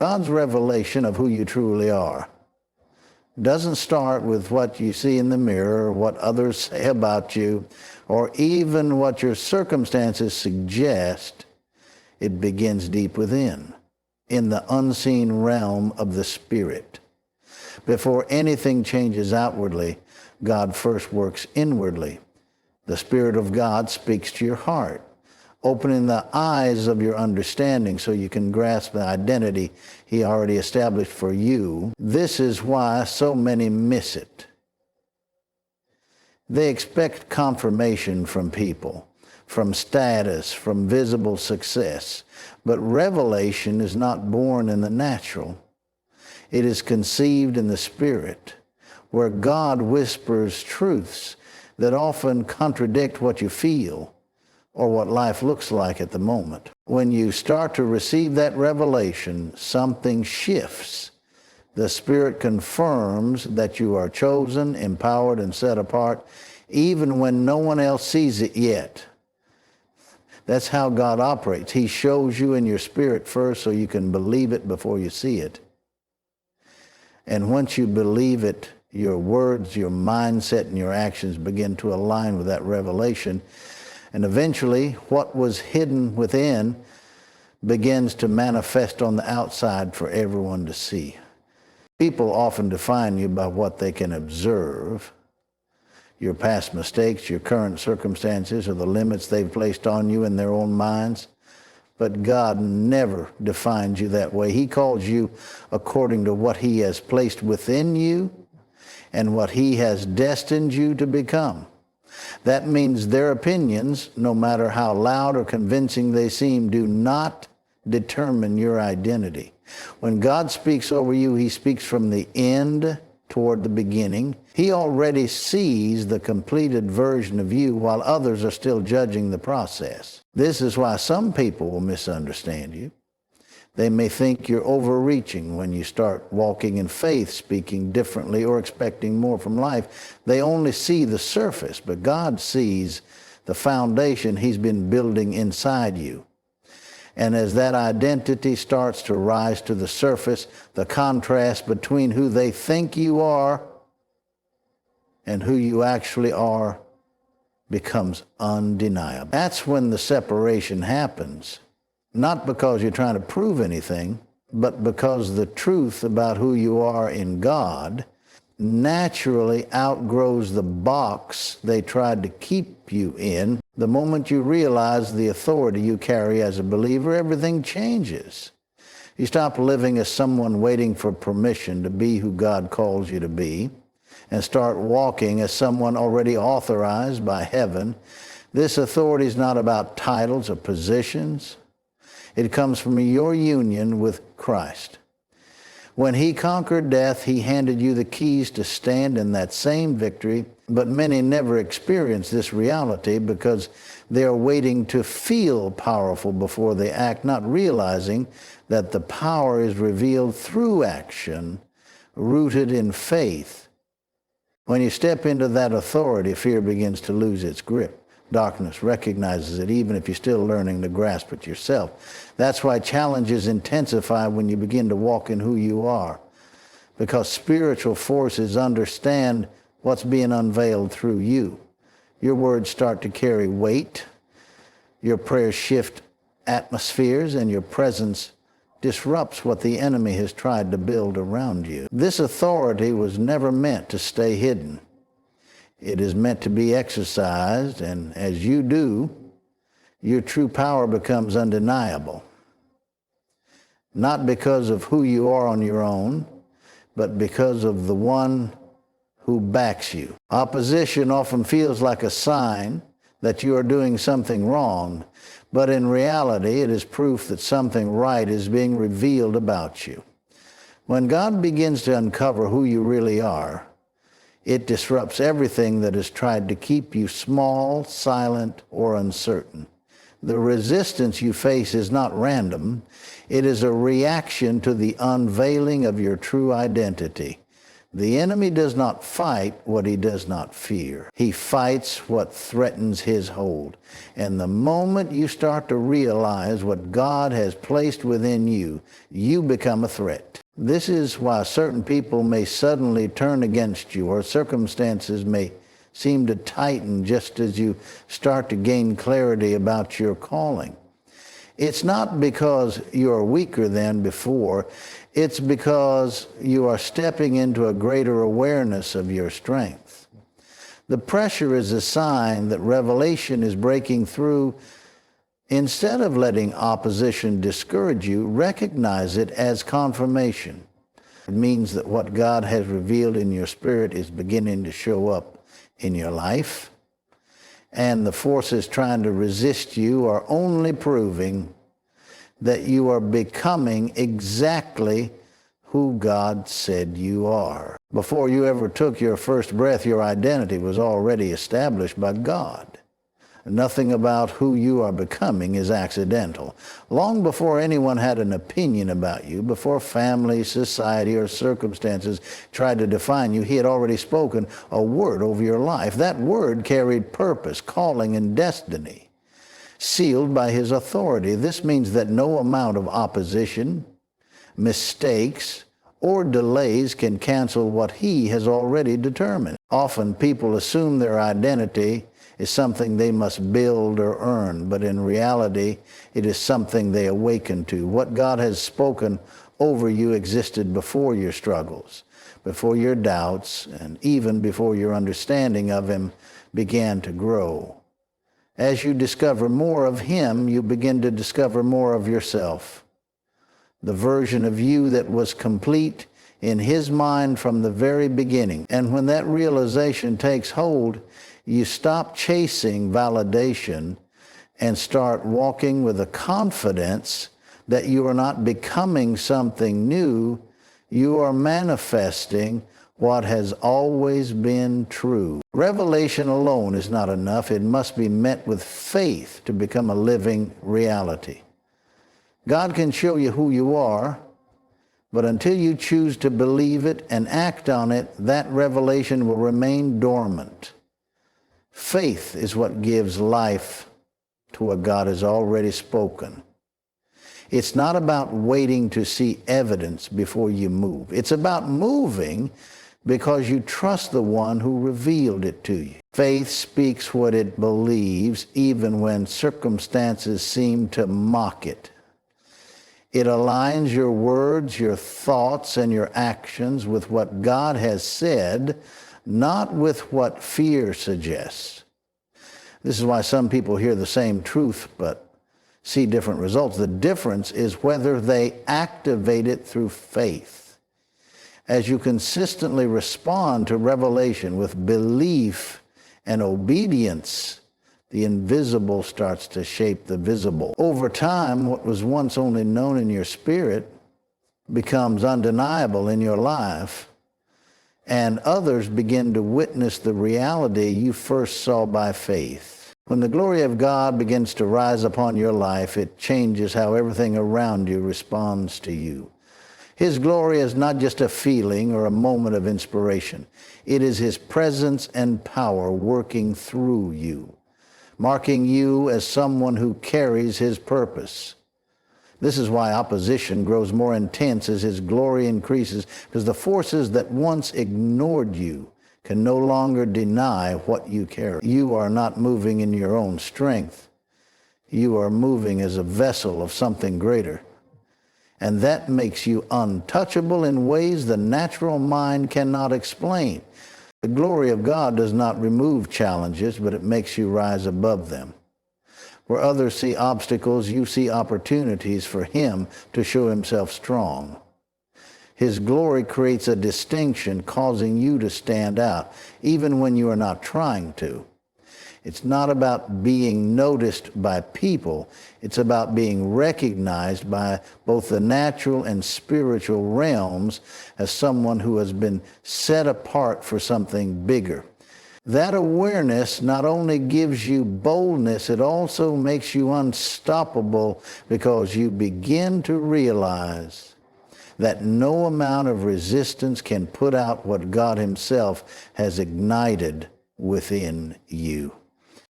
God's revelation of who you truly are doesn't start with what you see in the mirror, or what others say about you, or even what your circumstances suggest. It begins deep within, in the unseen realm of the Spirit. Before anything changes outwardly, God first works inwardly. The Spirit of God speaks to your heart, opening the eyes of your understanding so you can grasp the identity He already established for you. This is why so many miss it. They expect confirmation from people, from status, from visible success. But revelation is not born in the natural. It is conceived in the Spirit, where God whispers truths that often contradict what you feel or what life looks like at the moment. When you start to receive that revelation, something shifts. The Spirit confirms that you are chosen, empowered, and set apart, even when no one else sees it yet. That's how God operates. He shows you in your spirit first so you can believe it before you see it. And once you believe it, your words, your mindset, and your actions begin to align with that revelation. And eventually, what was hidden within begins to manifest on the outside for everyone to see. People often define you by what they can observe. Your past mistakes, your current circumstances, or the limits they've placed on you in their own minds. But God never defines you that way. He calls you according to what He has placed within you and what He has destined you to become. That means their opinions, no matter how loud or convincing they seem, do not determine your identity. When God speaks over you, He speaks from the end toward the beginning. He already sees the completed version of you while others are still judging the process. This is why some people will misunderstand you. They may think you're overreaching when you start walking in faith, speaking differently, or expecting more from life. They only see the surface, but God sees the foundation He's been building inside you. And as that identity starts to rise to the surface, the contrast between who they think you are and who you actually are becomes undeniable. That's when the separation happens, not because you're trying to prove anything, but because the truth about who you are in God naturally outgrows the box they tried to keep you in. The moment you realize the authority you carry as a believer, everything changes. You stop living as someone waiting for permission to be who God calls you to be, and start walking as someone already authorized by heaven. This authority is not about titles or positions. It comes from your union with Christ. When He conquered death, He handed you the keys to stand in that same victory, but many never experience this reality because they are waiting to feel powerful before they act, not realizing that the power is revealed through action, rooted in faith. When you step into that authority, fear begins to lose its grip. Darkness recognizes it, even if you're still learning to grasp it yourself. That's why challenges intensify when you begin to walk in who you are, because spiritual forces understand what's being unveiled through you. Your words start to carry weight, your prayers shift atmospheres, and your presence disrupts what the enemy has tried to build around you. This authority was never meant to stay hidden. It is meant to be exercised, and as you do, your true power becomes undeniable. Not because of who you are on your own, but because of the one who backs you. Opposition often feels like a sign that you are doing something wrong, but in reality, it is proof that something right is being revealed about you. When God begins to uncover who you really are, it disrupts everything that has tried to keep you small, silent, or uncertain. The resistance you face is not random. It is a reaction to the unveiling of your true identity. The enemy does not fight what he does not fear. He fights what threatens his hold. And the moment you start to realize what God has placed within you, you become a threat. This is why certain people may suddenly turn against you, or circumstances may seem to tighten just as you start to gain clarity about your calling. It's not because you are weaker than before. It's because you are stepping into a greater awareness of your strength. The pressure is a sign that revelation is breaking through. Instead of letting opposition discourage you, recognize it as confirmation. It means that what God has revealed in your spirit is beginning to show up in your life, and the forces trying to resist you are only proving that you are becoming exactly who God said you are. Before you ever took your first breath, your identity was already established by God. Nothing about who you are becoming is accidental. Long before anyone had an opinion about you, before family, society, or circumstances tried to define you, he had already spoken a word over your life. That word carried purpose, calling, and destiny, sealed by his authority. This means that no amount of opposition, mistakes, or delays can cancel what he has already determined. Often people assume their identity is something they must build or earn, but in reality, it is something they awaken to. What God has spoken over you existed before your struggles, before your doubts, and even before your understanding of him began to grow. As you discover more of him, you begin to discover more of yourself, the version of you that was complete in his mind from the very beginning. And when that realization takes hold, you stop chasing validation and start walking with a confidence that you are not becoming something new. You are manifesting what has always been true. Revelation alone is not enough. It must be met with faith to become a living reality. God can show you who you are, but until you choose to believe it and act on it, that revelation will remain dormant. Faith is what gives life to what God has already spoken. It's not about waiting to see evidence before you move. It's about moving because you trust the one who revealed it to you. Faith speaks what it believes, even when circumstances seem to mock it. It aligns your words, your thoughts, and your actions with what God has said, not with what fear suggests. This is why some people hear the same truth but see different results. The difference is whether they activate it through faith. As you consistently respond to revelation with belief and obedience, the invisible starts to shape the visible. Over time, what was once only known in your spirit becomes undeniable in your life, and others begin to witness the reality you first saw by faith. When the glory of God begins to rise upon your life, it changes how everything around you responds to you. His glory is not just a feeling or a moment of inspiration. It is his presence and power working through you, marking you as someone who carries his purpose. This is why opposition grows more intense as his glory increases, because the forces that once ignored you can no longer deny what you carry. You are not moving in your own strength. You are moving as a vessel of something greater. And that makes you untouchable in ways the natural mind cannot explain. The glory of God does not remove challenges, but it makes you rise above them. Where others see obstacles, you see opportunities for him to show himself strong. His glory creates a distinction, causing you to stand out, even when you are not trying to. It's not about being noticed by people. It's about being recognized by both the natural and spiritual realms as someone who has been set apart for something bigger. That awareness not only gives you boldness, it also makes you unstoppable, because you begin to realize that no amount of resistance can put out what God himself has ignited within you.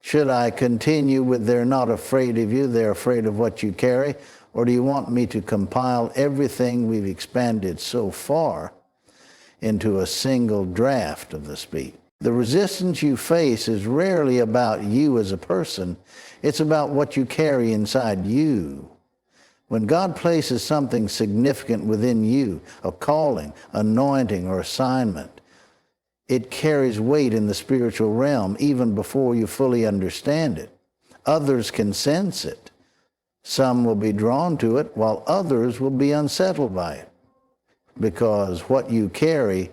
Should I continue with they're not afraid of you, they're afraid of what you carry? Or do you want me to compile everything we've expanded so far into a single draft of the speech? The resistance you face is rarely about you as a person. It's about what you carry inside you. When God places something significant within you, a calling, anointing, or assignment, it carries weight in the spiritual realm even before you fully understand it. Others can sense it. Some will be drawn to it, while others will be unsettled by it, because what you carry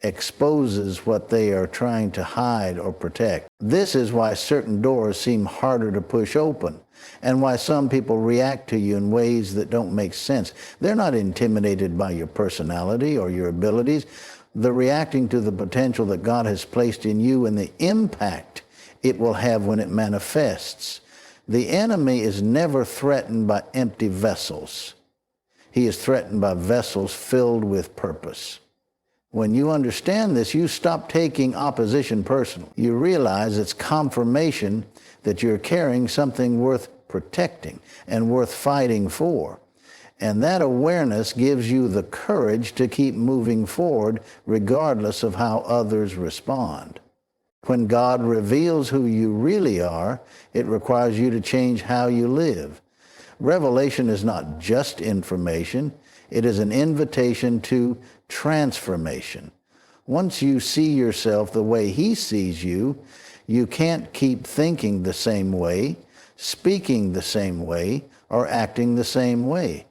exposes what they are trying to hide or protect. This is why certain doors seem harder to push open, and why some people react to you in ways that don't make sense. They're not intimidated by your personality or your abilities. They're reacting to the potential that God has placed in you and the impact it will have when it manifests. The enemy is never threatened by empty vessels. He is threatened by vessels filled with purpose. When you understand this, you stop taking opposition personal. You realize it's confirmation that you're carrying something worth protecting and worth fighting for. And that awareness gives you the courage to keep moving forward regardless of how others respond. When God reveals who you really are, it requires you to change how you live. Revelation is not just information. It is an invitation to transformation. Once you see yourself the way he sees you, you can't keep thinking the same way, speaking the same way, or acting the same way.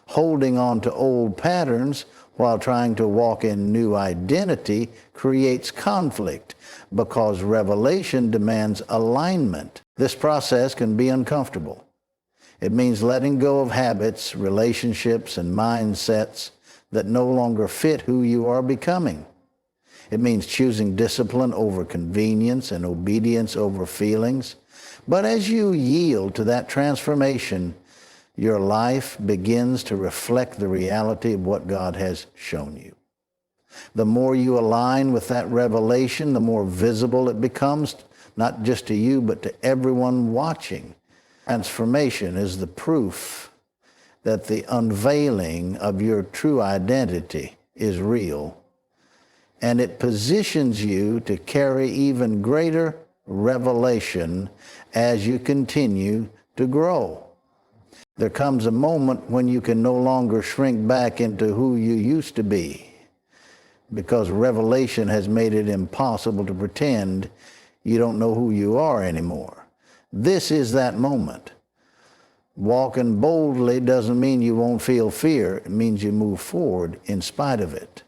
Holding on to old patterns while trying to walk in new identity creates conflict, because revelation demands alignment. This process can be uncomfortable. It means letting go of habits, relationships, and mindsets that no longer fit who you are becoming. It means choosing discipline over convenience and obedience over feelings. But as you yield to that transformation, your life begins to reflect the reality of what God has shown you. The more you align with that revelation, the more visible it becomes, not just to you, but to everyone watching. Transformation is the proof that the unveiling of your true identity is real, and it positions you to carry even greater revelation as you continue to grow. There comes a moment when you can no longer shrink back into who you used to be, because revelation has made it impossible to pretend you don't know who you are anymore. This is that moment. Walking boldly doesn't mean you won't feel fear. It means you move forward in spite of it,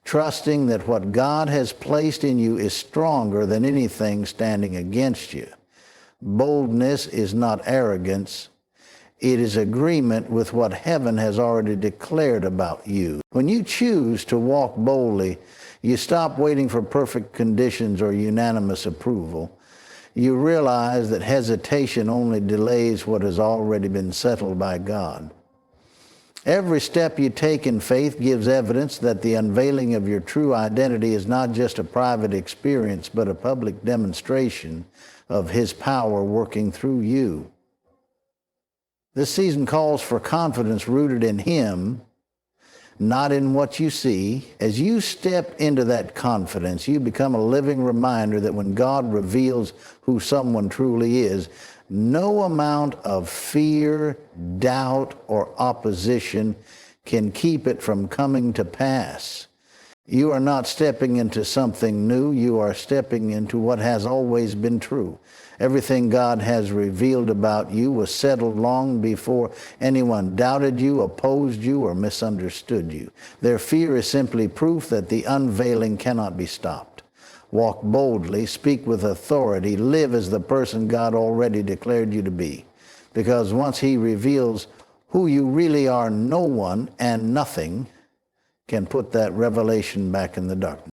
trusting that what God has placed in you is stronger than anything standing against you. Boldness is not arrogance. It is agreement with what heaven has already declared about you. When you choose to walk boldly, you stop waiting for perfect conditions or unanimous approval. You realize that hesitation only delays what has already been settled by God. Every step you take in faith gives evidence that the unveiling of your true identity is not just a private experience, but a public demonstration of his power working through you. This season calls for confidence rooted in him, not in what you see. As you step into that confidence, you become a living reminder that when God reveals who someone truly is, no amount of fear, doubt, or opposition can keep it from coming to pass. You are not stepping into something new. You are stepping into what has always been true. Everything God has revealed about you was settled long before anyone doubted you, opposed you, or misunderstood you. Their fear is simply proof that the unveiling cannot be stopped. Walk boldly, speak with authority, live as the person God already declared you to be. Because once he reveals who you really are, no one and nothing can put that revelation back in the darkness.